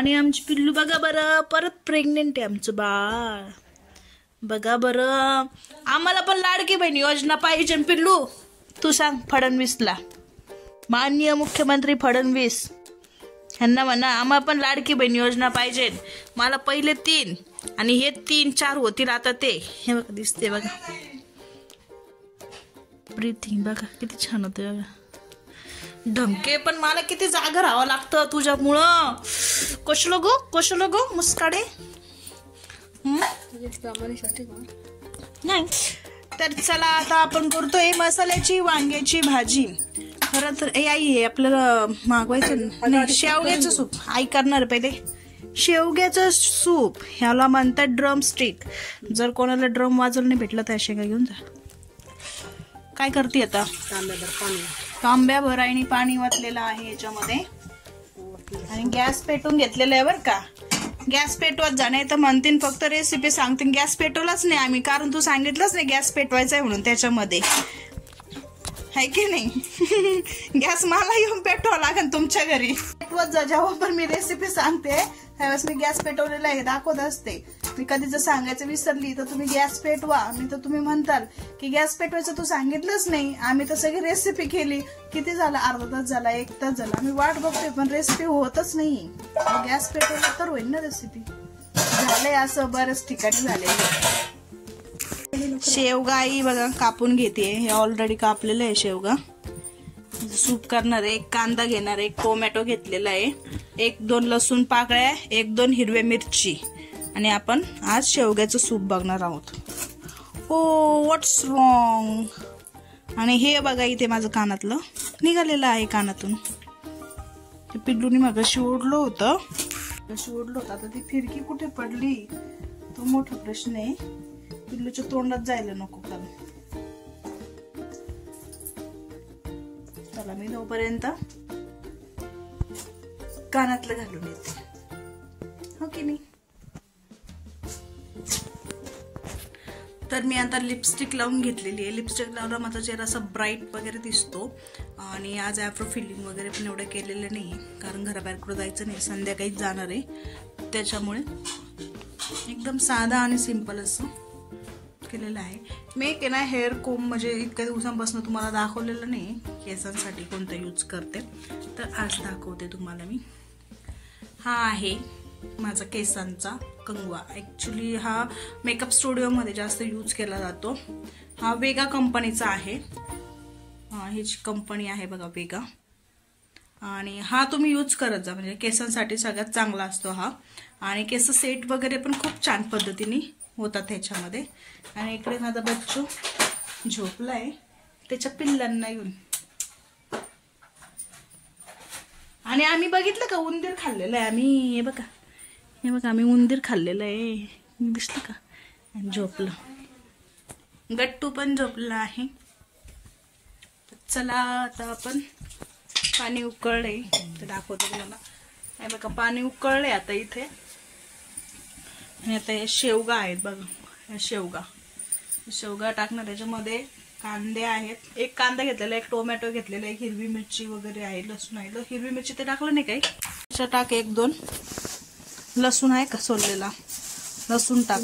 आणि आमची पिल्लू बघा बरं, परत प्रेग्नेंट आहे आमचं बाळ. बघा बरं, आम्हाला पण लाडकी बहीण योजना पाहिजे. पिल्लू तू सांग फडणवीसला, माननीय मुख्यमंत्री फडणवीस ह्यांना म्हणा आम्हाला पण लाडकी बहीण योजना पाहिजे. मला पहिले 3 आणि हे 3-4 होतील आता ते. हे बघा दिसते बघा, ब्रीथिंग बघा किती छान होते बघा. धमके पण मला किती जागा राहावं लागतं तुझ्यामुळं. कशलो गो मुस्काडे. नाही तर चला आता आपण करतोय मसाल्याची वांग्याची भाजी. खरं तर आई हे आपल्याला मागवायचं शेवग्याचं सूप. आई करणार पहिले शेवग्याचं सूप. ह्याला म्हणतात ड्रम स्टिक. जर कोणाला ड्रम वाजवलं नाही भेटलं तर शेंगा घेऊन जा. काय करते आता? तांब्याभर आणि पाणी वाटलेलं आहे याच्यामध्ये आणि गॅस पेटून घेतलेलं आहे बरं का. गॅस पेटवत जा, नाही तर म्हणतील फक्त रेसिपी सांगतील. गॅस पेटवलाच नाही आम्ही, कारण तू सांगितलंच नाही गॅस पेटवायचा आहे म्हणून त्याच्यामध्ये, आहे की नाही. गॅस मला येऊन पेटवावं लागेल तुमच्या घरी. पेटवत जा जेव्हा पण मी रेसिपी सांगते त्यावेळेस मी गॅस पेटवलेला आहे दाखवत असते. मी कधी जर सांगायचं विसरली तर तुम्ही गॅस पेटवा, नाही तर तुम्ही म्हणताल की गॅस पेटवायचं तू सांगितलंच नाही. आम्ही तर सगळी रेसिपी केली. किती झालं? अर्धा तास झाला, 1 तास झाला. आम्ही वाट बघतोय पण रेसिपी होतच नाही. गॅस पेटवला तर होईल ना रेसिपी. झालंय असं बऱ्याच ठिकाणी झाले. शेवगा आई बघा कापून घेते. हे ऑलरेडी कापलेलं आहे शेवगा. सूप करणार आहे. 1 कांदा घेणार आहे, 1 टोमॅटो घेतलेला आहे, 1-2 लसूण पाकळ्या, 1-2 हिरव्या मिरची आणि आपण आज शेवग्याचं सूप बघणार आहोत. ओ व्हॉट्स रॉंग. आणि हे बघा इथे माझं कानातलं निघालेलं आहे कानातून. ते पिल्लूनी मगाशी ओढलं होतं. आता ती फिरकी कुठे पडली तो मोठा प्रश्न आहे. पिल्लूच्या तोंडात जायला नको का. चला मी तोपर्यंत कानातलं घालून येते, हो की नाही. तर मी आता लिपस्टिक लावून घेतलेली आहे. लिपस्टिक लावला माझा चेहरा असा ब्राईट वगैरे दिसतो. आणि आज ॲफ्रो फिलिंग वगैरे पण एवढं केलेलं नाही कारण घराबाहेर कुठं जायचं नाही, संध्याकाळीच जाणार आहे. त्याच्यामुळे एकदम साधा आणि सिंपल असं केलेलं आहे. मी के ना हेअर कोम म्हणजे इतक्या दिवसांपासून तुम्हाला दाखवलेलं नाही केसांसाठी कोणतं यूज करते, तर आज दाखवते तुम्हाला मी. हा आहे माझा केसांचा कंगवा. ॲक्च्युली हा मेकअप स्टुडिओमध्ये जास्त यूज केला जातो. हा वेगा कंपनीचा आहे. हीच कंपनी आहे बघा वेगा. आणि हा तुम्ही यूज करत जा, म्हणजे केसांसाठी सगळ्यात चांगला असतो हा. आणि केस सेट वगैरे पण खूप छान पद्धतीने होतात ह्याच्यामध्ये. आणि इकडे माझा बच्चू झोपलाय त्याच्या पिल्लांना येऊन. आणि आम्ही बघितलं का उंदीर खाल्लेलं आहे आम्ही. हे बघा आम्ही उंदीर खाल्लेलं आहे, दिसलं का. आणि झोपलं. गट्टू पण झोपला आहे. चला आता आपण पाणी उकळले तर दाखवतो तुम्हाला. हे बघा पाणी उकळले आता इथे. आणि आता हे शेवगा आहेत बघा. हे शेवगा टाकणार. त्याच्यामध्ये कांदे आहेत. 1 कांदा घेतलेला, 1 टोमॅटो घेतलेला, 1 हिरवी मिरची वगैरे आहे, लसूण आहे. हिरवी मिरची ते टाकलं नाही काही. त्याच्या टाक 1-2 लसूण आहे का सोललेला लसूण टाक.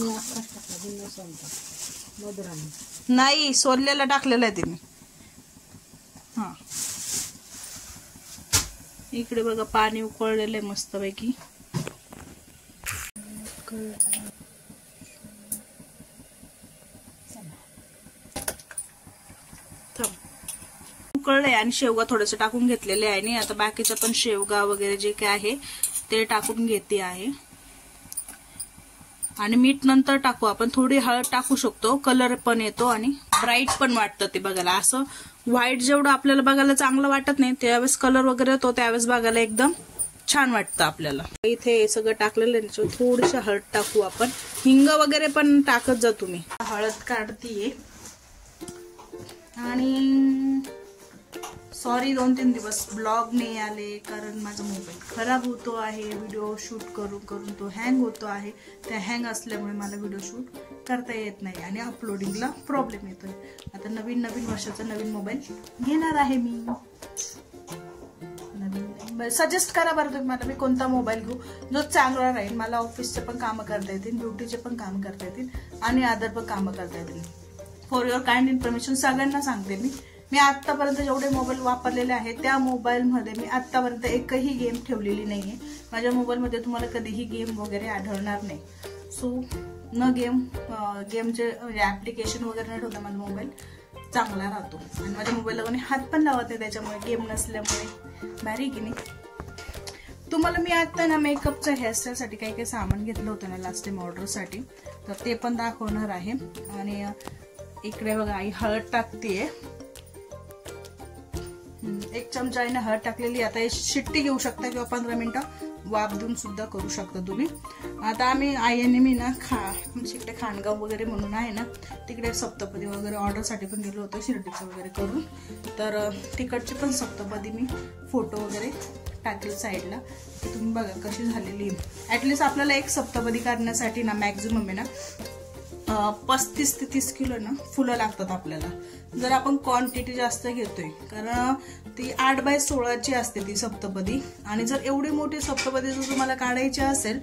नाही सोललेला टाकलेला आहे तुम्ही. हा इकडे बघा पाणी उकळलेलं आहे मस्तपैकी. उकळलंय आणि शेवगा थोडस टाकून घेतलेले आहे. आणि आता बाकीचं पण शेवगा वगैरे जे काय आहे ते टाकून घेते आहे. आणि मीठ नंतर टाकू आपण. थोडी हळद टाकू शकतो, कलर पण येतो आणि ब्राईट पण वाटतं ते बघायला. असं व्हाईट जेवढं आपल्याला बघायला चांगलं वाटत नाही त्यावेळेस कलर वगैरे येतो, त्यावेळेस बघायला एकदम छान वाटतं आपल्याला. इथे सगळं टाकलेलं आहे. थोडीशी हळद टाकू आपण. हिंग वगैरे पण टाकत जा तुम्ही. हळद काढतीये. आणि सॉरी 2-3 दिवस ब्लॉग नाही आले कारण माझा मोबाईल खराब होतो आहे. व्हिडिओ शूट करून तो हँग होतो आहे. त्या हँग असल्यामुळे मला व्हिडिओ शूट करता येत नाही आणि अपलोडिंगला प्रॉब्लेम येतोय. आता नवीन वर्षाचा नवीन मोबाईल घेणार आहे मी. नवीन सजेस्ट करा बरं तुम्ही मला, मी कोणता मोबाईल घेऊ जो चांगला राहील, मला ऑफिसचे पण कामं करता येतील, ड्युटीचे पण कामं करता येतील आणि अदर पण कामं करता येतील. फॉर युअर काइंड इन्फॉर्मेशन सगळ्यांना सांगते मी आतापर्यंत जेवढे मोबाईल वापरलेले आहेत त्या मोबाईलमध्ये मी आतापर्यंत एकही गेम ठेवलेली नाहीये. माझ्या मोबाईलमध्ये तुम्हाला कधीही गेम वगैरे आढळणार नाही. सो न गेमचे ऍप्लिकेशन वगैरे न ठेवता माझा मोबाईल चांगला राहतो आणि माझ्या मोबाईलला कोणी हात पण लावत नाही त्याच्यामुळे, गेम नसल्यामुळे. भारी की नाही. तुम्हाला मी आता ना मेकअपचं हेअरस्टाईलसाठी काही काही सामान घेतलं होतं ना लास्ट टाइम ऑर्डरसाठी, तर ते पण दाखवणार आहे. आणि इकडे बघा आई हळद टाकतीये, 1 चमचा आईने हळद टाकलेली. आता हे शिट्टी घेऊ शकता किंवा 15 मिनिटं वाफ देऊन सुद्धा करू शकता तुम्ही. आता आम्ही आईने मी ना म्हणजे इकडे खानगाव वगैरे म्हणून आहे ना, तिकडे सप्तपदी वगैरे ऑर्डरसाठी पण गेलो होतो शिर्डीचं वगैरे करून. तर तिकडची पण सप्तपदी मी फोटो वगैरे टाकेल साईडला, तुम्ही बघा कशी झालेली. ऍटलिस्ट आपल्याला एक सप्तपदी करण्यासाठी ना मॅक्झिमम आहे ना 35 ते 30 किलो ना फुलं लागतात आपल्याला, जर आपण क्वांटिटी जास्त घेतोय. कारण ती 8x16ची असते ती सप्तपदी, आणि जर एवढी मोठी सप्तपदी जर तुम्हाला काढायची असेल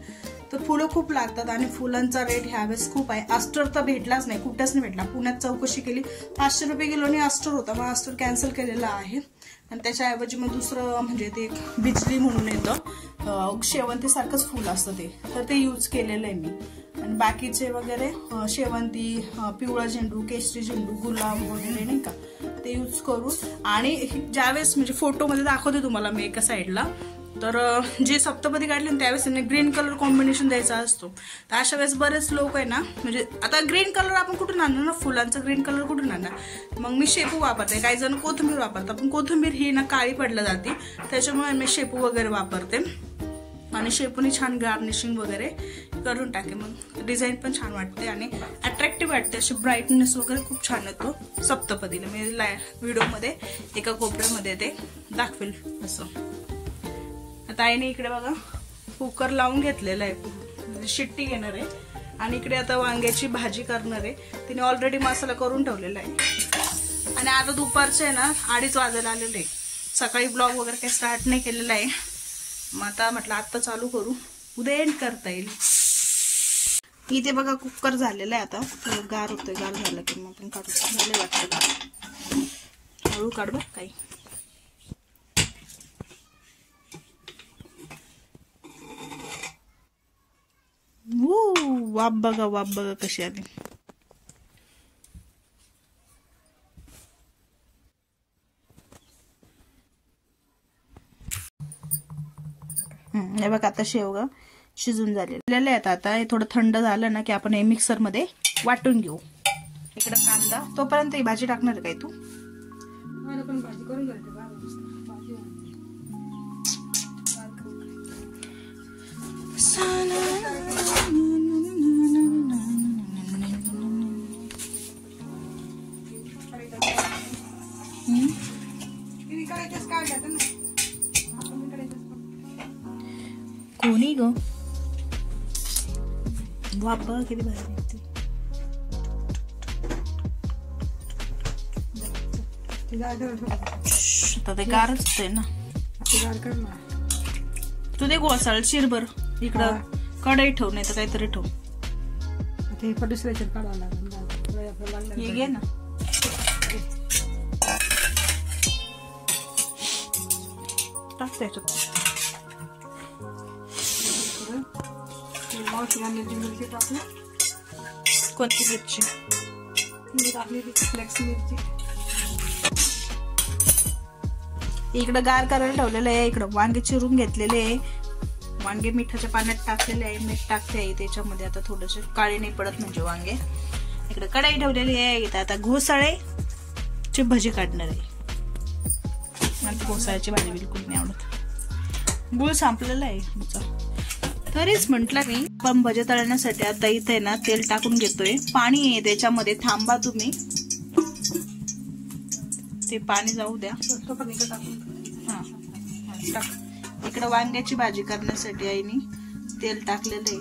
तर फुलं खूप लागतात. आणि फुलांचा रेट ह्यावेळेस खूप आहे. अस्टर तर भेटलाच नाही, कुठेच नाही भेटला. पुण्यात चौकशी केली, 500 रुपये किलोनी अस्टर होता, मग अस्टर कॅन्सल केलेला आहे. आणि त्याच्याऐवजी मग दुसरं म्हणजे ते बिजली म्हणून येतं, शेवंती सारखंच फुल असतं ते, तर ते यूज केलेलं आहे मी. आणि बाकीचे वगैरे शेवंती, पिवळा झेंडू, केशरी झेंडू, गुलाब वगैरे नाही का, ते यूज करू. आणि ज्यावेळेस म्हणजे फोटोमध्ये दाखवते तुम्हाला मी एका साईडला, तर जे सप्तपदी काढले त्यावेळेस त्यांना ग्रीन कलर कॉम्बिनेशन द्यायचा असतो. तर अशा वेळेस बरेच लोक आहे ना, म्हणजे आता ग्रीन कलर आपण कुठून आणणार ना, फुलांचा ग्रीन कलर कुठून आणणार. मग मी शेपू वापरते, काही जण कोथिंबीर वापरतात, पण कोथिंबीर ही ना काळी पडल्या जाते, त्याच्यामुळे मी शेपू वगैरे वापरते. आणि शेपूने छान गार्निशिंग वगैरे करून टाके, मग डिझाईन पण छान वाटते आणि अट्रॅक्टिव्ह वाटते. अशी ब्राईटनेस वगैरे खूप छान येतो सप्तपदीला. मी व्हिडिओमध्ये एका कोपऱ्यामध्ये ते दाखवेल असं. आता आईने इकडे बघा कुकर लावून घेतलेला आहे, शिट्टी घेणार आहे. आणि इकडे आता वांग्याची भाजी करणार आहे, तिने ऑलरेडी मसाला करून ठेवलेला आहे. आणि आता दुपारचे आहे ना 2:30 वाजायला आलेले आहे. सकाळी ब्लॉग वगैरे काही स्टार्ट नाही केलेला आहे, मग आता म्हटलं आत्ता चालू करू, उद्या एंड करता येईल. इथे बघा कुकर झालेला आहे, आता गार होतोय, गार झालं की मग आपण काढू. झाले वाटतं, हळू काढ बघ काही. वाफ बघा कशी आली. हे बघा आता शेवगा शिजून झालेले आहेत. आता हे थोडं थंड झालं ना की आपण हे मिक्सर मध्ये वाटून घेऊ. इकडे कांदा, तोपर्यंत ही भाजी टाकणार काय तू? पण भाजी करून घ्यायची. कोणी ग बाबा किती भारी निघते. आता ते गारच होते ना, तू ते गोसाळ शिरभर इकडं कढई ठेव, नाही तर काहीतरी ठेव. हे घे ना, टाक त्याच्यात. मिरची टाकली, कोणती मिरची? फ्लेक्स मिरची. इकडं गार करायला ठेवलेलं आहे. इकडं वांगे चिरून घेतलेले आहे, वांगे मिठाच्या पाण्यात टाकलेले आहे, मीठ टाकते आहे त्याच्यामध्ये. आता थोडेसे काळे नाही पडत म्हणजे वांगे. इकडे कढाई ठेवलेली आहे. इथं आता घोसाळ्याची भजी काढणार आहे. मला घोसाळ्याची भाजी बिलकुल नाही आवडत. गुळ संपलेला आहे, तरीच म्हंटल मी पण भजी तळण्यासाठी आता इथे ना तेल टाकून घेतोय. पाणी आहे त्याच्यामध्ये, थांबा तुम्ही, ते पाणी जाऊ द्या. हा टाक. इकडे वांग्याची भाजी करण्यासाठी आईने तेल टाकलेलं आहे.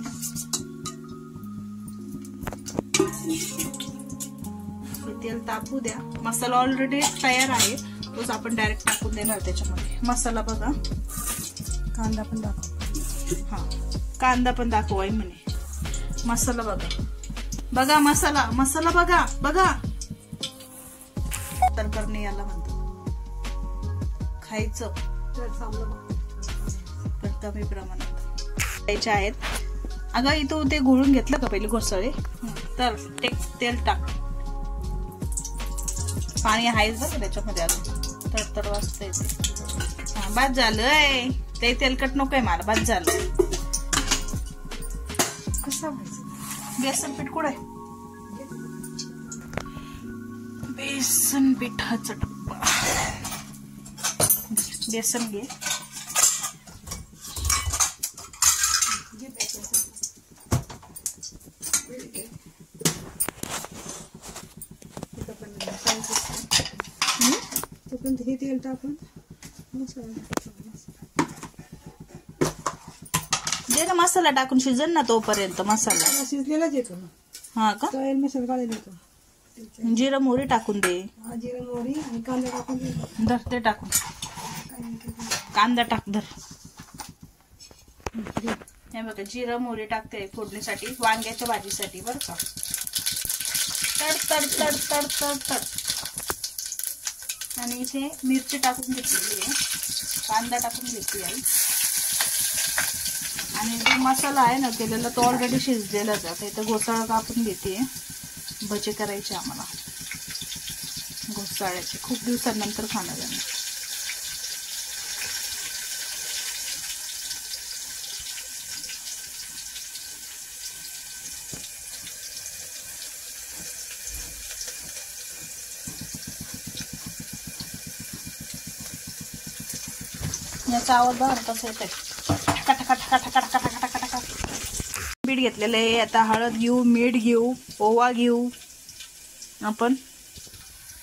तेल तापू द्या. मसाला ऑलरेडी तयार आहे, तोच आपण डायरेक्ट टाकून देणार त्याच्यामध्ये. मसाला बघा कांदा पण दाखव. हा कांदा पण दाखव आई म्हणे. मसाला बघा बघा, मसाला मसाला बघा बघा. तर करणे याला म्हणतात. खायचं पण कमी प्रमाणात खायचे आहेत. अगं इथं ते घोळून घेतलं का पहिले घोसाळे, तर तेल टाक. पाणी आहेच बघ त्याच्यामध्ये अजून, तडतड वाजतंय ते. हा बाद झालंय ते. तेलकट नकोय मला, बाद झालं. कसं बेसन पीठ कुठे? बेसन पिठाचा डब्बा. बेसन घे. हे तेल टाकून दे ना मसाला टाकून शिजन ना तोपर्यंत. मसाला शिजलेलाच येतो. हा का? तेल मसाला काढायला येतो. जिरं मोहरी टाकून दे. जिरं मोहरी आणि कांदा टाकून दे. धर ते टाकून. कांदा टाक धर. हे बघा जिरं मोहरी टाकते फोडणीसाठी, वांग्याच्या भाजीसाठी बरं का. तड तड तड तड तड तड. आणि इथे मिरची टाकून घेतलेली आहे, कांदा टाकून घेतली आहे. आणि जो मसाला आहे ना केलेला तो ऑलरेडी शिजलेलाच आहे. इथं घोसाळा कापून घेते. भजे करायचे आम्हाला घोसाळ्याचे, खूप दिवसांनंतर खाणार आहे. याचा आवाज बघा कसा येतोय. कटा कटा कटा कटा कटा कटा कटा कटा. मीठ घेतलेलं आहे. आता हळद घेऊ, मीठ घेऊ, ओवा घेऊ आपण.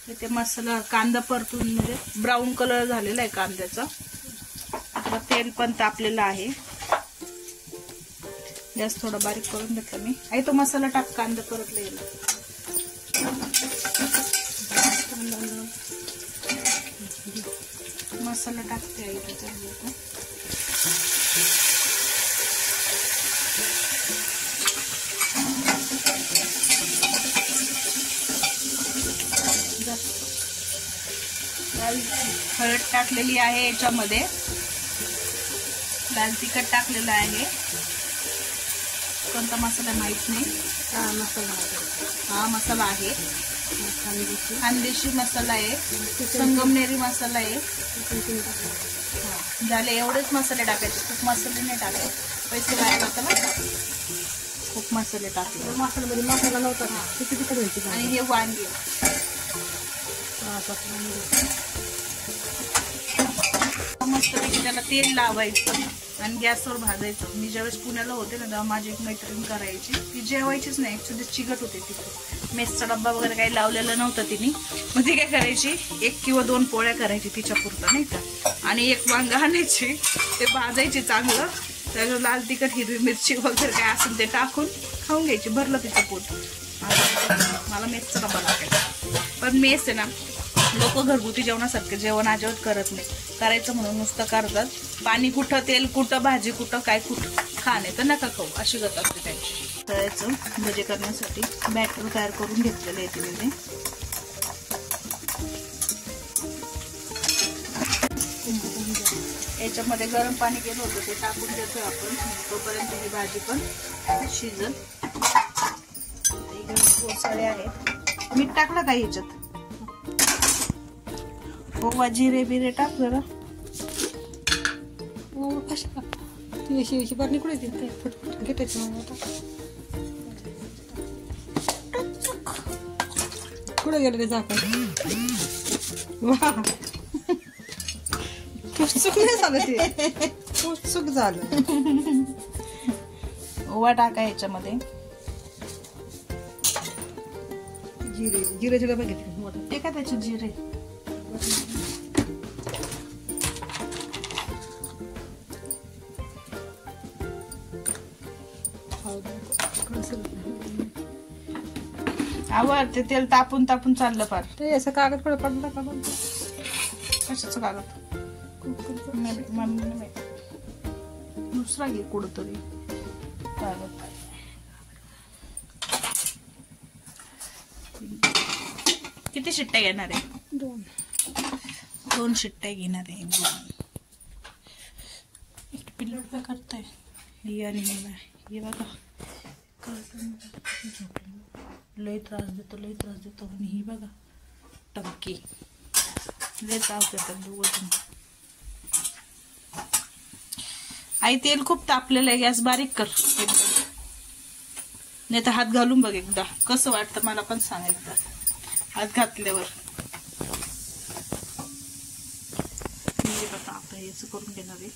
इथे मसाला कांदा परतून म्हणजे ब्राऊन कलर झालेला आहे कांद्याचा. आता तेल पण तापलेलं आहे. गॅस थोडा बारीक करून घेतला मी. आई तो मसाला टाक, कांदा परतलेला. मसाला टाकते आई त्याच्यात. हळद टाकलेली आहे याच्यामध्ये. लाल तिखट टाकलेलं आहे. कोणता मसाला माहित नाही. हा मसाला आहे. खानदेशी मसाला आहे, संगमनेरी मसाला आहे. झाले एवढेच मसाले टाकायचे, खूप मसाले नाही टाकायचे. पैसे वाया जातात ना. खूप मसाले टाकले. मसाल्यामध्ये मसाला नव्हता ना, किती तिखट व्हायची. आणि हे वांगे मस्तपैकी त्याला तेल लावायचं आणि गॅसवर भाजायचं. मी ज्यावेळेस पुण्याला होते ना तेव्हा माझी एक मैत्रीण करायची. ती जेवायचीच नाही, ऍक्च्युली चिकट होते तिथे. मेसचा डब्बा वगैरे काही लावलेला नव्हता तिने. मग ती काय करायची, 1 किंवा 2 पोळ्या करायची तिच्या पुरता नाही का. आणि एक वांग आणायचे, ते भाजायचे चांगलं. त्याच्यावर लाल तिखट, हिरवी मिरची वगैरे काय असेल ते टाकून खाऊन घ्यायची. भरलं तिचं पोट. मला मेसचा डब्बा लागायचा. पण मेस आहे ना, लोक घरगुती जेवणासारखं जेवण अजिबात करत नाही. करायचं म्हणून नुसतं करतात. पाणी कुठं, तेल कुठं, भाजी कुठं, काय कुठं. खाणे तर नका खाऊ, अशी गत असते त्यांची. तळायचं भजे करण्यासाठी बॅटर तयार करून घेतलेलं आहे तिने. याच्यामध्ये गरम पाणी केलं होतं ते टाकून देतो आपण. तोपर्यंत ही भाजी पण शिजल. घोसाळे आहेत. मीठ टाकलं का ह्याच्यात? ओवा जिरे बिरे टाक जरा. कशा ती अशी बरणी कुठे येते फटफट घेटायचं. कुठे गेलं ते झाकण. वा पुस्तक नाही झालं ते. पुस्तक झालं. ओवा टाका ह्याच्यामध्ये. जिरे जिरेचे डबे घेतले ते का त्याचे जिरे. आवर ते तेल तापून तापून चाललं फार. ते असं कागद पडलं का? कशाचं कागद? मम्मीने माहिती. दुसरा घे कुठतरी. किती शिट्ट्या घेणार आहे? 2 शिट्ट्या घेणार आहे. पिल्लू काय करताय ही आणि हे बघा लय त्रास देतो आणि ही बघा टंकी लय त्रास देतात दोघं. आई तेल खूप तापलेलं आहे, गॅस बारीक कर एकदम, नाही तर हात घालून बघ एकदा कसं वाटतं मला पण सांग एकदा हात घातल्यावर. मी बघा आता हेच करून घेणार आहे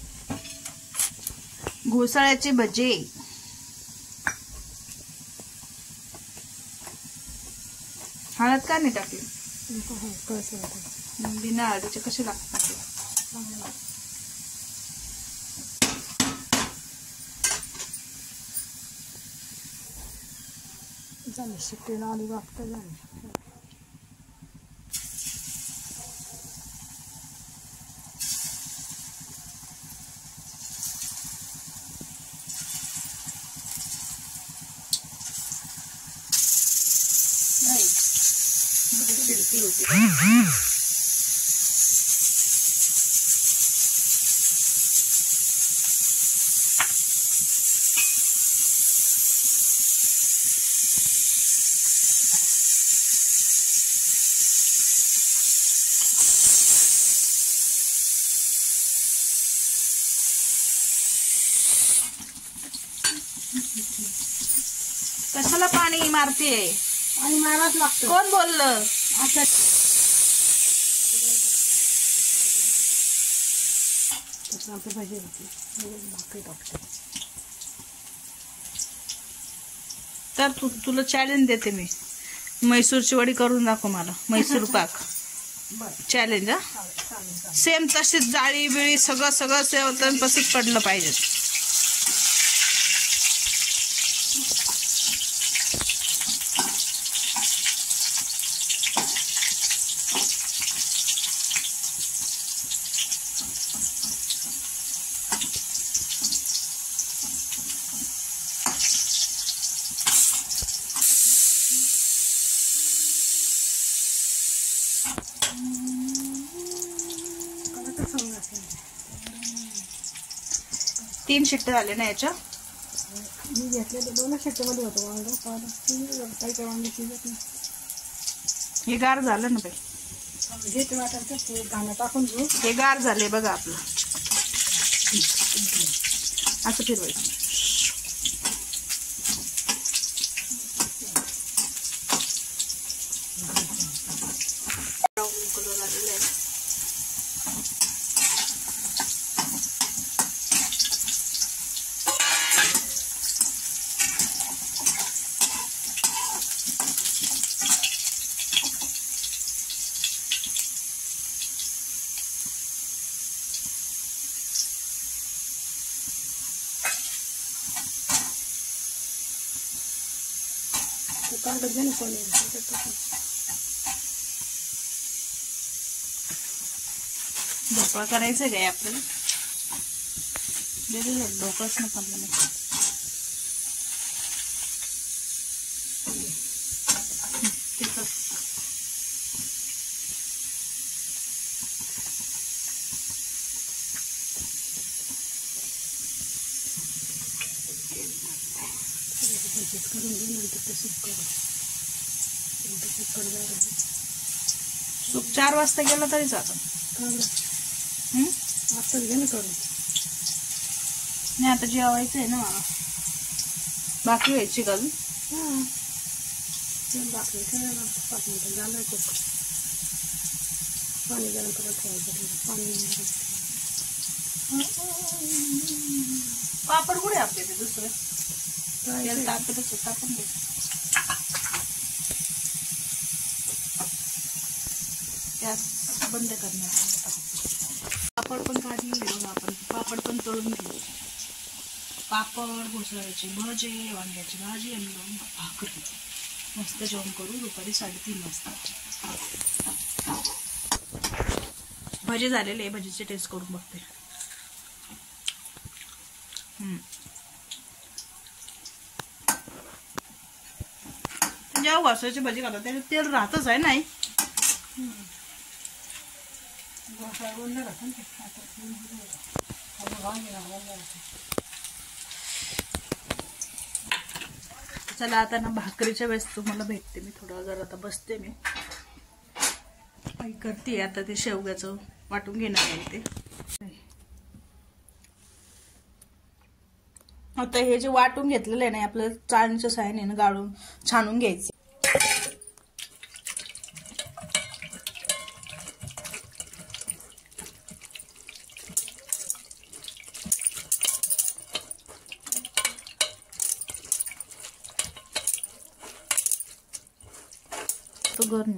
घोसाळ्याचे भजे. हळद का नाही टाकली? बिना हळदीचे कसे लागतात? झाले शिट्टी आली वागता झाले. कशाला पाणी मारते? आणि माराच लागतं. कोण बोललं? आता भाजी भाकरी टाकते. तर तुला चॅलेंज देते मी, मैसूरची वडी करून दाखव मला. मैसूर पाक चॅलेंज. हा सेम तशीच जाळी बिळी सगळं व्यवस्थित पडलं पाहिजे. तीन शिट्ट्या झाले ना याच्या? मी घेतलेले 2 शिट्ट्यामध्ये होतं वांग. काही वांगी शिजत नाही. हे गार झालं ना बाई. घेते वाटायचं कांदा टाकून घेऊ. हे गार झाले बघा आपलं. असं फिरवायचं. ढोकळा करायचं काय आपल्याला? ढोकळाच ना पडलं. सूप 4 वाजता गेला तरी चालतं. आता घे ना करून. नाही आता जेवायचं आहे ना मला. भाकरी व्हायची का अजून? भाकरी करायला 5 मिनिटं झालं. पाणी गरम करत ठेवायचं. पापड कुठे आपले ते दुसरं तापतच टाकून दे. गॅस बंद करण्याचा. पापड पण काढून घेऊ आपण. पापड पण तळून घेऊ. पापड, घोसाळ्याचे भजे, वांग्याची भाजी आणि 2 भाकरी. मस्त जेवण करू दुपारी 3:30 वाजता. भजे झालेले. भजीची टेस्ट करून बघते. जेव्हा घोसाळ्याची भाजी खातात त्याच्यात तेल राहतच आहे नाही. चला आता ना भाकरीच्या वेळेस तुम्हाला भेटते मी. थोडा जर आता बसते मी काही करते. आता ते शेवग्याचं वाटून घेणार आहे ते. आता हे जे वाटून घेतलेलं आहे ना आपल्याला चाळणीच्या साहाय्याने ना गाळून छानून घ्यायचं. तो घर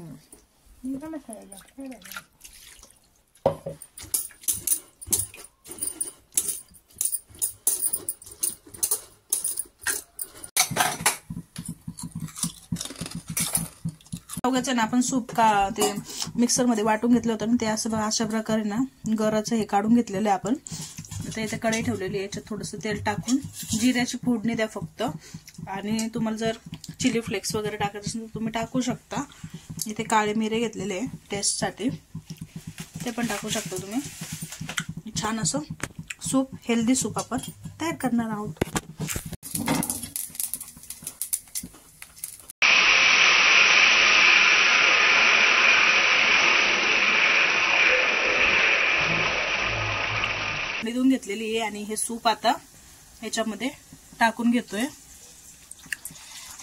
शेवग्याचं ना आपण सूप का ते मिक्सर मध्ये वाटून घेतलं होतं ना ते असं अशा प्रकारे ना गराचं हे काढून घेतलेलं आहे आपण. आता इथे कढई ठेवलेली आहे. याच्यात थोडंसं तेल टाकून जिऱ्याची फोडणी द्या फक्त. आणि तुम्हाला जर चिली फ्लेक्स वगैरे टाकायचं असेल तर तुम्ही टाकू शकता. इथे काळे मिरे घेतलेले आहे टेस्टसाठी, ते पण टाकू शकता तुम्ही. छान असं सूप, हेल्दी सूप आपण तयार करणार आहोत. धुवून घेतलेली आहे आणि हे सूप आता ह्याच्यामध्ये टाकून घेतोय.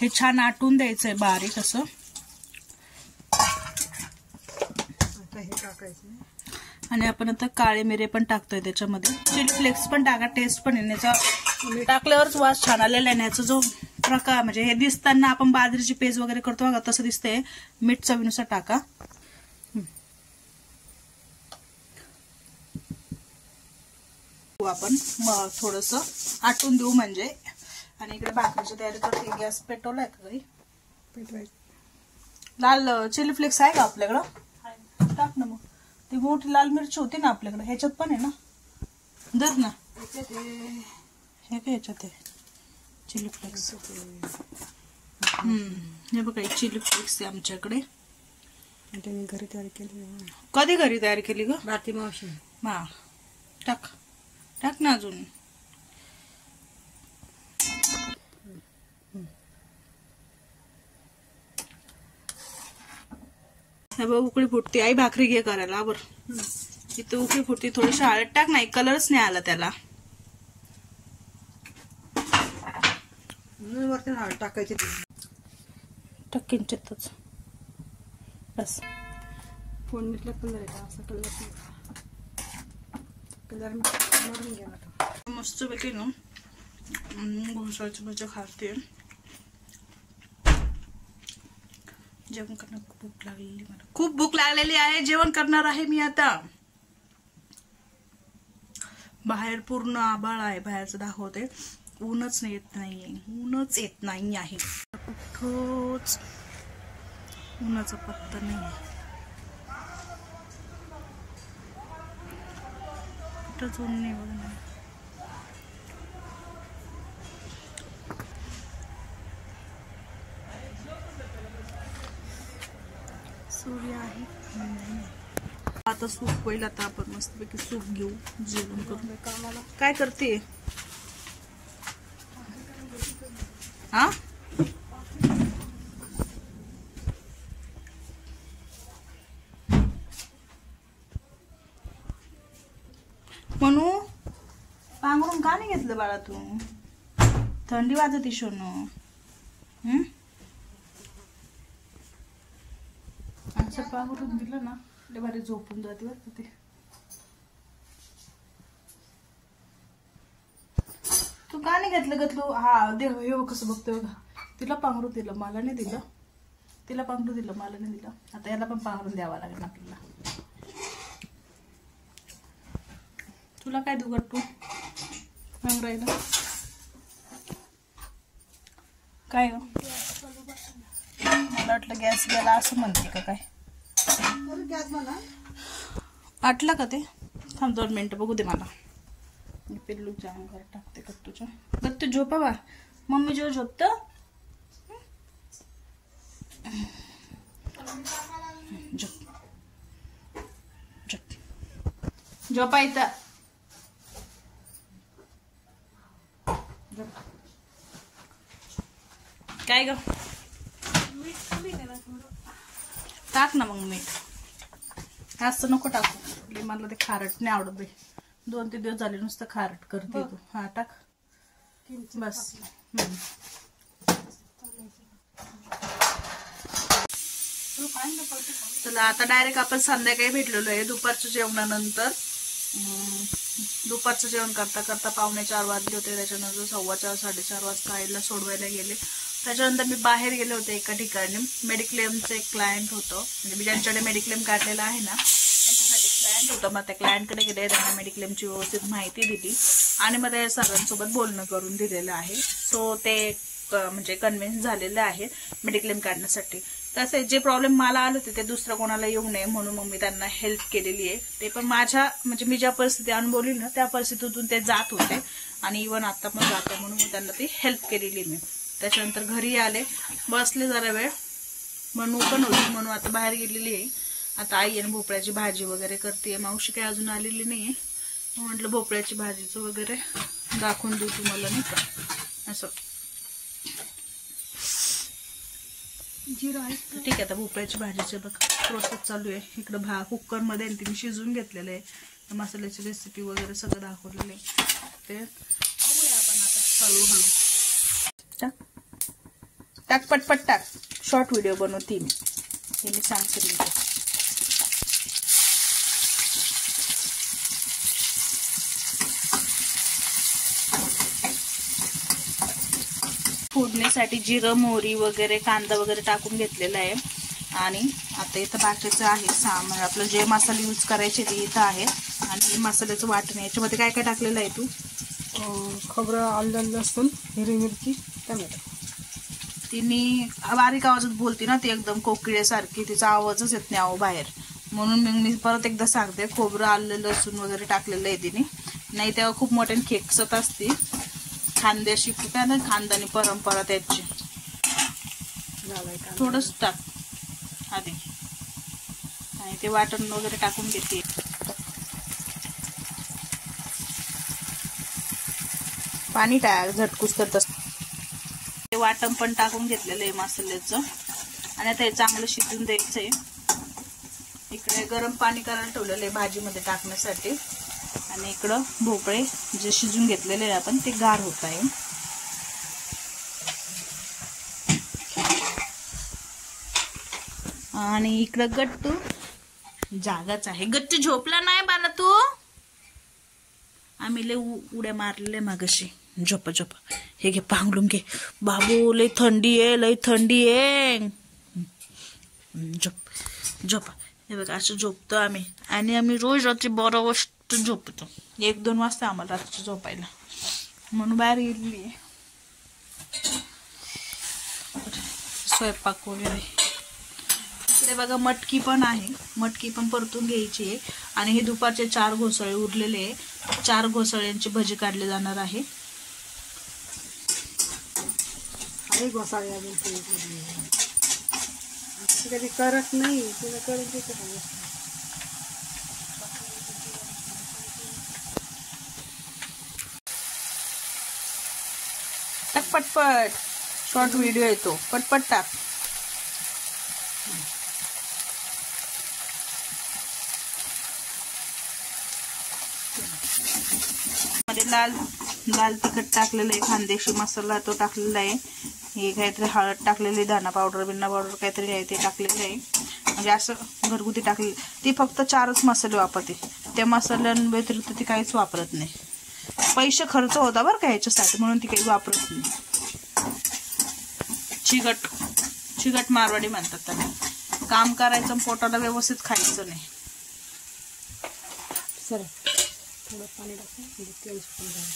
हे छान आटून द्यायचंय बारीक असं. आणि आपण आता काळे मिरे पण टाकतोय त्याच्यामध्ये. चिली फ्लेक्स पण टाका, टेस्ट पण येण्याचा. टाकल्यावरच वास छान आलेला आहे. याचा जो प्रकार म्हणजे हे दिसताना आपण बाजरीची पेस्ट वगैरे करतो बघा तसं दिसतंय. मीठ चवीनुसार टाका. आपण थोडस आटून देऊ म्हणजे. आणि इकडे भाकरीची तयारी करते. गॅस पेटवलाय का काही? लाल चिली फ्लेक्स आहे का आपल्याकडं? टाक ना. मग ती मोठी लाल मिरची होती ना आपल्याकडे, ह्याच्यात पण आहे ना. दर ना हे काय ह्याच्यात आहे चिली फ्लेक्स. हे बघा चिली फ्लेक्स आहे आमच्याकडे. घरी तयार केली. कधी घरी तयार केली ग? राती मावशी. हा टाक टाक ना अजून. हे बघ उकळी फुटते. आई भाकरी घे करायला बर. इथे उकळी फुटते. थोडीशी हळद टाक. नाही कलरच नाही आला त्याला. वरती हळद टाकायची. टाक किंचितच बस. फोडणीतला कलर आहे का असा कलर? कलर मारून घ्या मस्त पैकी ना. घोसाळ्याची भाजी खाते. जेवण करणार भूक लागलेली. मला खूप भूक लागलेली आहे. जेवण करणार आहे मी आता. बाहेर पूर्ण आभाळ आहे. बाहेरचं दाखवते. ऊनच नाही येत नाहीये. ऊनच येत नाही आहे. कुठंच उन्हाचा पत्ता नाही. कुठंच ऊन नाही बघ. सूर्य आहे. आता सूप होईल. आता आपण मस्तपैकी सूप घेऊ. जेवण करून. कामाला काय करते? हा म्हणू पांघरून का नाही घेतलं बाळा तू? थंडी वाजत सोनू. असं पांघरून दिलं ना लय भारी झोपून जाते बरं ते. तू का नाही घेतलं ग तू? हा देव हे कसं बघतोय बघा. तिला पांघरून दिलं, मला नाही दिलं. तिला पांघरून दिलं, मला नाही दिलं. आता याला पण पांघरून द्यावा लागेल आपल्याला. तुला काय देऊ गट्टू पांघरायला? काय ग? मला वाटलं गॅस गेला असं म्हणते का काय? गॅस मला आटला का ते? थांब 2 मिनिटं बघू दे मला. पिल्लूच्या अंगावर टाकते कट्टूच्या. कट्टू झोपा बा, मम्मी जो झोपत. झोपा इथं. काय ग, टाक ना मग मीठ. जास्त नको टाकू, मला ते खारट नाही आवडत बाई. 2-3 दिवस झाले नुसतं खारट करते तू. हा टाक बस. चला आता डायरेक्ट आपण संध्याकाळी भेटलेलो आहे दुपारच्या जेवणानंतर. दुपारचं जेवण करता करता 3:45 वाजले होते. त्याच्यानंतर 4:15 4:30 वाजता आईला सोडवायला गेले. त्याच्यानंतर मी बाहेर गेले होते एका ठिकाणी. मेडिक्लेमचं एक क्लायंट होतं, म्हणजे मी ज्यांच्याकडे मेडिक्लेम काढलेला आहे ना त्यांच्यासाठी क्लायंट होतं. मग त्या क्लायंटकडे गेले, त्यांना मेडिक्लेमची व्यवस्थित माहिती दिली आणि मग त्या सरांसोबत बोलणं करून दिलेलं आहे. सो ते म्हणजे कन्व्हिन्स झालेले आहे मेडिक्लेम काढण्यासाठी. तसे जे प्रॉब्लेम मला आले होते ते दुसरं कोणाला येऊ नये म्हणून मग मी त्यांना हेल्प केलेली आहे. ते पण माझ्या म्हणजे मी ज्या परिस्थिती अनुभवली ना त्या परिस्थितीतून ते जात होते आणि इव्हन आता पण जाते म्हणून मी त्यांना ती हेल्प केलेली मी. त्याच्यानंतर घरी आले, बसले जरा वेळ, म्हणून पण होती म्हणून आता बाहेर गेलेली आहे. आता आई आणि भोपळ्याची भाजी वगैरे करते. मावशी काही अजून आलेली नाहीये. म्हटलं भोपळ्याची भाजीचं वगैरे दाखवून देऊ तुम्हाला, नाही का असं. ठीक आहे, आता भोपळ्याची भाजीचे बघ प्रोसेस चालू आहे. इकडं कुकरमध्ये मी शिजवून घेतलेलं आहे. मसाल्याची रेसिपी वगैरे सगळं दाखवलेलं आहे. ते बघूया आपण आता हळूहळू. टाक टाक पटपट टाक. शॉर्ट व्हिडिओ बनवते मी, हे मी सांगते. फोडणीसाठी जिरं मोहरी वगैरे कांदा वगैरे टाकून घेतलेला आहे. आणि आता इथं बाकीचं आहे सामान, आपलं जे मसाले यूज करायचे ते इथं आहे. आणि मसाल्याचं वाटण, याच्यामध्ये काय काय टाकलेलं आहे तू? खोबरं, आलं, लसूण, हिरवी मिरची, टोमॅटो. तिने बारीक आवाजात बोलती ना, ती एकदम कोकिळ्यासारखी, तिचा आवाजच येत नाही आहो बाहेर. म्हणून मी परत एकदा सांगते, खोबरं आलं लसूण वगैरे टाकलेलं आहे तिने. नाही तेव्हा खूप मोठ्याने खेकसत असते. खानदेशी काय ना, खानदानी परंपरा त्याची. थोडंच टाक आधी आणि ते वाटण वगैरे टाकून घेते. पाणी टाक, झटकूस करत असते. ते वाटण पण टाकून घेतलेलं आहे मसाल्याचं आणि आता हे चांगलं शिजून द्यायचं आहे. इकडे गरम पाणी करायला ठेवलेलं आहे भाजीमध्ये टाकण्यासाठी. आणि इकडं भोपळे जे शिजून घेतलेले आहे आपण ते गार होत आहे. आणि इकडं गट्टू जागाच आहे. गट्टू झोपला नाही बाला तू? आम्ही लय उड्या मारलेल्या मागाशी. झोपा झोपा, हे घे पांघरून घे बाबू, लय थंडी आहे, लय थंडी आहे. झोप झोपा. हे बघा असं झोपतो आम्ही. आणि आम्ही रोज रात्री 12 वाजता झोपतो. 1-2 वाजता आम्हाला रात्री झोपायला, म्हणून बाहेर गेलेली आहे. स्वयंपाक वगैरे. इकडे बघा मटकी पण आहे, मटकी पण परतून घ्यायची आहे. आणि हे दुपारचे 4 घोसाळे उरलेले आहे. 4 घोसाळ्यांची भजी काढली जाणार आहे. घोसाळे अजून कधी करत नाही, तुला करून देते. टाक पटपट, शॉर्ट व्हिडिओ येतो, पटपट टाक. मध्ये लाल तिखट टाकलेलं आहे, खानदेशी मसाला तो टाकलेला आहे. हे काहीतरी हळद टाकलेली, धना पावडर बिन्ना पावडर काहीतरी आहे ते टाकलेलं आहे. म्हणजे असं घरगुती टाकलेली. ती फक्त 4च मसाले वापरते. त्या मसाल्यांव्यतिरिक्त ती काहीच वापरत नाही. पैसे खर्च होता बरं का ह्याच्यासाठी, म्हणून ती काही वापरत नाही. चिगट मारवाडी म्हणतात त्याला. काम करायचं, पोटाला व्यवस्थित खायचं नाही. सर थोडं पाणी टाकून तेल सुटून जाईल.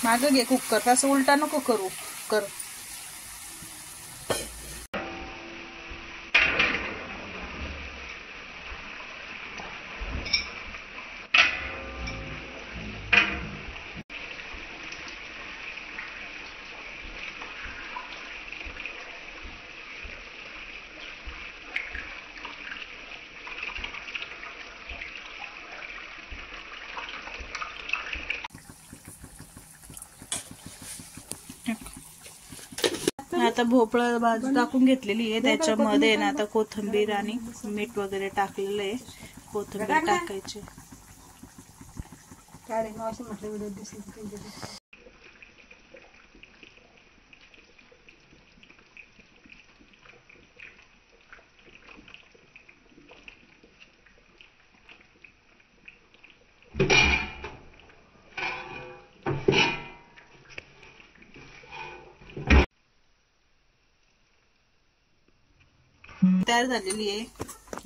मागं घे कुकर, असं उलटा नको करू कर. आता भोपळा भाजी टाकून घेतलेली आहे, त्याच्यामध्ये ना आता कोथिंबीर आणि मीठ वगैरे टाकलेलं आहे. कोथिंबीर टाकायची. तयार झालेली आहे.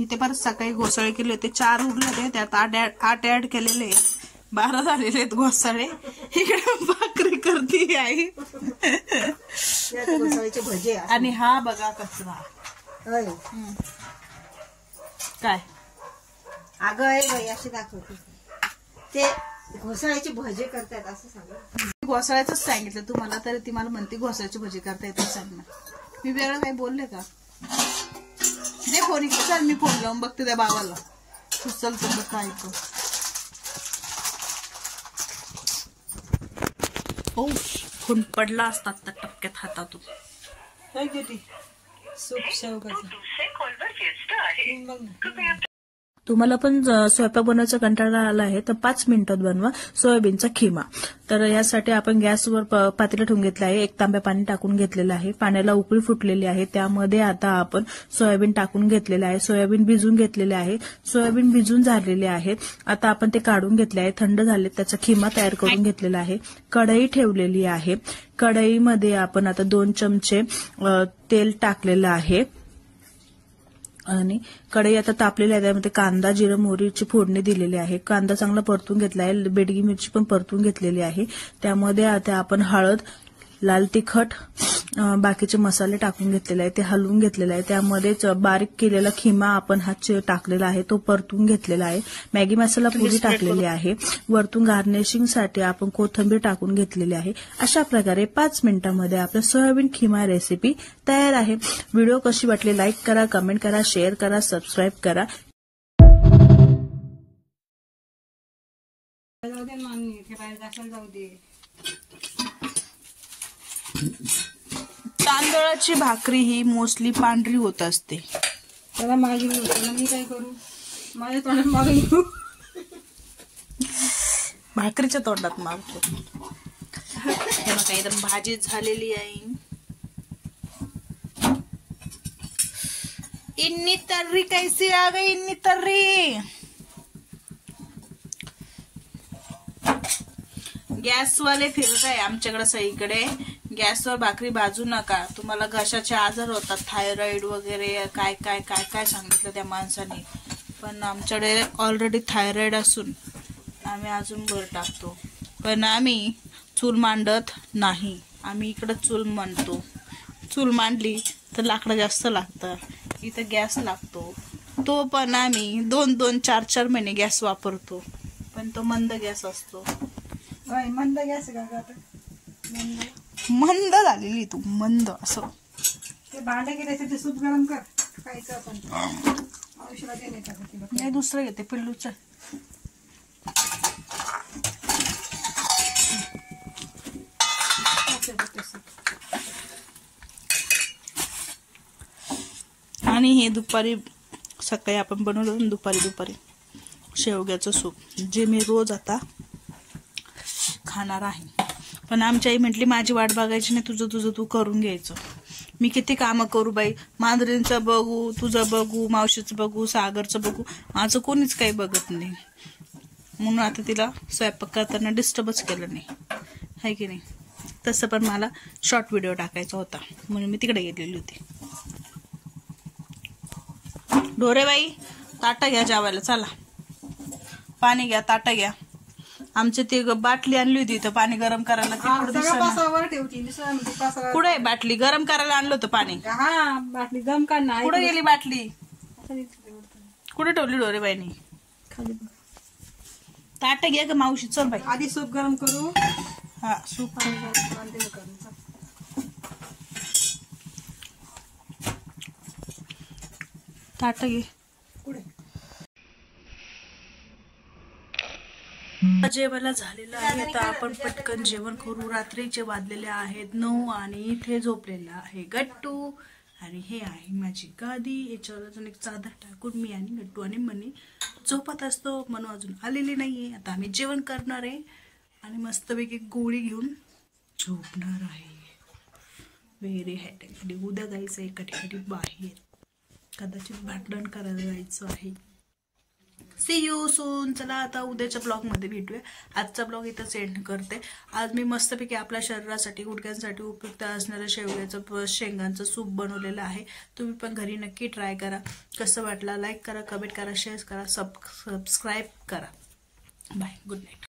इथे परत सकाळी घोसाळे केले होते, 4 उरले होते, त्यात 8 ऍड केलेले, 12 झालेले आहेत घोसाळे. इकडे भाकरी करते आई आणि हा बघा कचरा. काय अगं आहे अशी दाखवते ते घोसाळ्याची भजी करतात असं सांगा. घोसाळ्याच सांगितलं तुम्हाला, तरी ती मला म्हणते घोसाळ्याची भजी करता येते सांग ना. मी वेगळं काही बोलले का? दे फोन, चल मी फोन लावून बघते त्या बाबाला. चल तुझं काय तो. ओ खून पडला असतात त्या टपक्यात हातातून. काय घेते सूप शेवगाचं. तुम्हाला पण स्वयंपाक बनवायचा कंटाळा आला आहे तर 5 मिनिटात बनवा सोयाबीनचा खिमा. तर यासाठी आपण गॅसवर पातेलं ठेवून घेतलं आहे, 1 तांब्या पाणी टाकून घेतलेलं आहे. पाण्याला उकळी फुटलेली आहे, त्यामध्ये आता आपण सोयाबीन टाकून घेतलेलं आहे. सोयाबीन भिजून घेतलेले आहे. सोयाबीन भिजून झालेले आहेत. आता आपण ते काढून घेतले आहे, थंड झाले, त्याचा खिमा तयार करून घेतलेला आहे. कढई ठेवलेली आहे. कढईमध्ये आपण आता 2 चमचे तेल टाकलेलं आहे आणि कढई आता तापलेली आहे. त्यामध्ये कांदा, जिरं, मोहरीची फोडणी दिलेली आहे. कांदा चांगला परतून घेतला आहे. बेडगी मिरची पण परतून घेतलेली आहे. त्यामध्ये आता आपण हळद, लाल तिखट, बाकीचे मसाले टाकून घेतलेले आहे, ते हलवून घेतलेले आहे. त्यामध्येच बारीक केलेला खिमा आपण हा टाकलेला आहे, तो परतून घेतलेला आहे. मॅगी मसाला पुडी टाकलेली आहे. वरतून गार्निशिंगसाठी आपण कोथिंबीर टाकून घेतलेली आहे. अशा प्रकारे 5 मिनिटांमध्ये आपलं सोयाबीन खिमा रेसिपी तयार आहे. व्हिडिओ कशी वाटली लाईक करा, कमेंट करा, शेअर करा, सबस्क्राईब करा. तांदळाची भाकरी ही मोस्टली पांढरी होत असते. त्याला मागे मी काय करू, माझ्या तोंडात मागे घेऊ. भाकरीच्या तोंडात मागतो. हे बघा एकदम भाजी झालेली आहे. इन्नी तर्री कैसी आ गई, इन्नी तर्री. गॅसवाले फिरत आहे आमच्याकडे सगळीकडे. गॅसवर भाकरी भाजू नका, तुम्हाला घशाचे आजार होतात, थायरॉइड वगैरे काय काय काय काय सांगितलं त्या माणसाने. पण आमच्याकडे ऑलरेडी थायरॉइड असून आम्ही अजून भर टाकतो. पण आम्ही चूल मांडत नाही, आम्ही इकडं चूल मांडतो. चूल मांडली तर लाकडं जास्त लागतं, इथं गॅस लागतो. तो पण आम्ही 2-2, 4-4 महिने गॅस वापरतो, पण तो मंद गॅस असतो. मंद गॅस का मंद झालेली तू, मंद असं. ते भांडे गेले ते सूप गरम कर, खायचं आपण. औषधात नाही दुसरं घेते पिल्लूचं. आणि हे दुपारी सकाळी आपण बनवलं, दुपारी शेवग्याचं सूप, जे मी रोज आता खाणार आहे. पण आमची आई म्हटली माझी वाट बघायची नाही, तुझं तू करून घ्यायचं. मी किती कामं करू बाई, मांजरींचं बघू, तुझं बघू, मावशीचं बघू, सागरचं बघू, माझं कोणीच काही बघत नाही. म्हणून आता तिला स्वयंपाक करताना डिस्टर्बच केलं नाही, आहे की नाही. तसं पण मला शॉर्ट व्हिडिओ टाकायचा होता म्हणून मी तिकडे गेलेली होती. ढोरेबाई ताटा घ्या जेवायला, चला पाणी घ्या, ताटा घ्या. आमची ती बाटली आणली होती तर पाणी गरम करायला, कुठे बाटली गरम करायला आणलं होतं पाणी. बाटली गरम काढणार, कुठे गेली बाटली, कुठे ठेवली ढोरेबाईनी. ताट घ्या ग मावशी, चल बाई आधी सूप गरम करू. हा सूप ताट घे. जेवायला झालेलं आहे. आता आपण पटकन जेवण करू. रात्रीचे वाजलेले आहेत 9 आणि इथे झोपलेला आहे गट्टू आणि हे आहे माझी गादी. याच्यावर अजून एक चादर टाकून मी आणि गट्टू आणि मनी झोपत असतो. मनू अजून आलेली नाहीये. आता आम्ही जेवण करणार आहे आणि मस्तपैकी गोळी घेऊन झोपणार आहे. Very happy. उद्या जायचं एका ठिकाणी बाहेर, कदाचित भांडण करायला जायचं आहे. See you soon. चला आता उद्याच्या ब्लॉगमध्ये भेटूया. आजचा ब्लॉग इथं एंड करते. आज मी मस्तपैकी आपल्या शरीरासाठी गुडघ्यांसाठी उपयुक्त असणारं शेंगांचं सूप बनवलेलं आहे. तुम्ही पण घरी नक्की ट्राय करा. कसं वाटलं लाईक करा, कमेंट करा, शेअर करा, सबस्क्राईब करा. बाय. Good night.